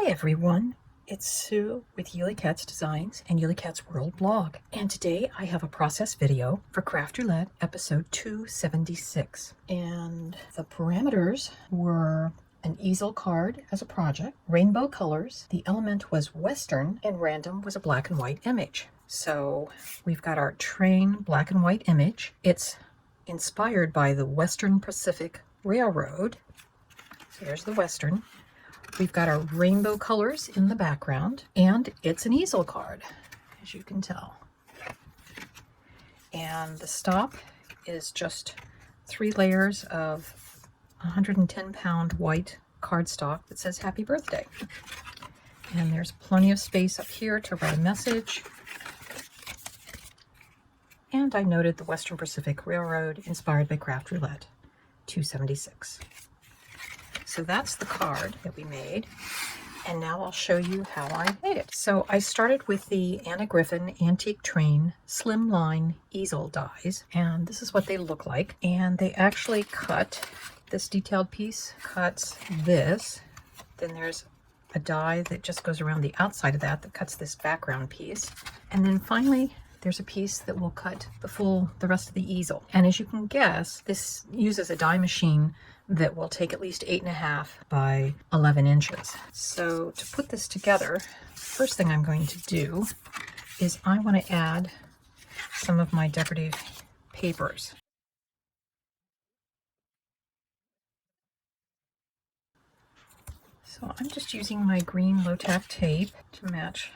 Hi everyone, it's Sue with Ully Cat's Designs and Ully Cat's World blog. And today I have a process video for Craft Roulette episode 276. And the parameters were an easel card as a project, rainbow colors, the element was Western, and random was a black and white image. So we've got our train black and white image. It's inspired by the Western Pacific Railroad. So there's the Western. We've got our rainbow colors in the background, and it's an easel card, as you can tell. And the stop is just 3 layers of 110-pound white cardstock that says happy birthday. And there's plenty of space up here to write a message. And I noted the Western Pacific Railroad inspired by Craft Roulette 276. So that's the card that we made, and now I'll show you how I made it. So I started with the Anna Griffin Antique Train Slimline Easel dies, and this is what they look like. And they actually cut this detailed piece, cuts this, then there's a die that just goes around the outside of that cuts this background piece, and then finally there's a piece that will cut the rest of the easel. And as you can guess, this uses a die machine that will take at least 8.5 by 11 inches. So to put this together, first thing I'm going to do is I want to add some of my decorative papers. So I'm just using my green low-tack tape to match .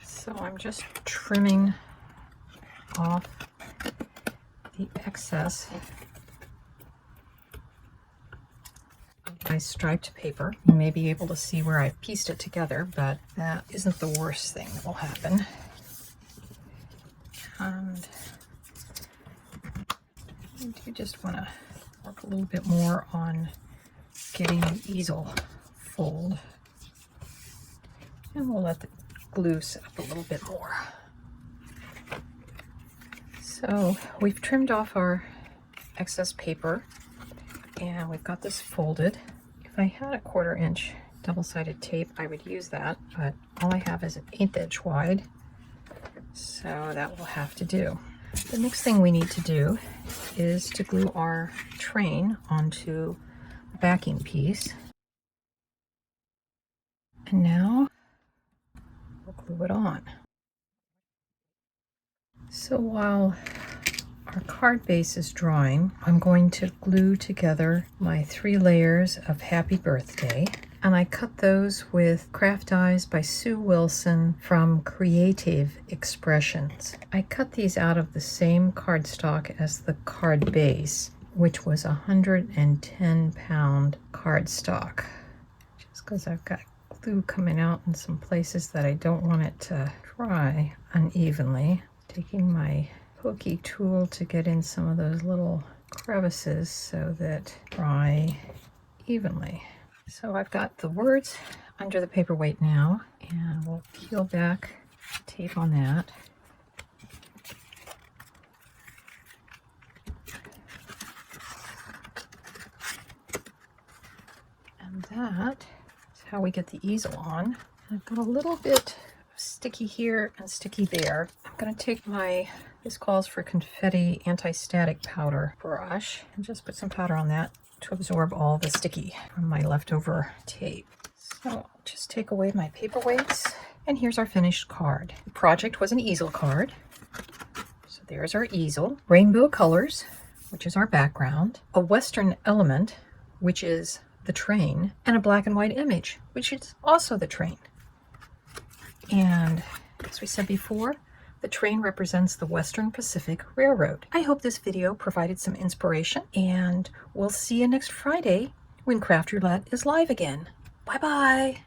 So I'm just trimming off the excess of my striped paper. You may be able to see where I've pieced it together, but that isn't the worst thing that will happen. And I do just want to work a little bit more on getting the easel fold. And we'll let the glue set up a little bit more. So we've trimmed off our excess paper and we've got this folded. If I had a 1/4 inch double-sided tape, I would use that, but all I have is an 1/8 inch wide, so that will have to do. The next thing we need to do is to glue our train onto the backing piece. And now glue it on. So while our card base is drying, I'm going to glue together my 3 layers of happy birthday, and I cut those with craft dies by Sue Wilson from Creative Expressions. I cut these out of the same cardstock as the card base, which was 110-pound cardstock, just because I've got glue coming out in some places that I don't want it to dry unevenly. Taking my hooky tool to get in some of those little crevices so that dry evenly. So I've got the words under the paperweight now, and we'll peel back the tape on that. And that how we get the easel on. I've got a little bit of sticky here and sticky there. I'm going to take my, this calls for confetti anti-static powder brush, and just put some powder on that to absorb all the sticky from my leftover tape. So I'll just take away my paperweights, and here's our finished card. The project was an easel card. So there's our easel. Rainbow colors, which is our background. A Western element, which is the train, and a black and white image, which is also the train. And as we said before, the train represents the Western Pacific Railroad. I hope this video provided some inspiration, and we'll see you next Friday when Craft Roulette is live again. Bye bye.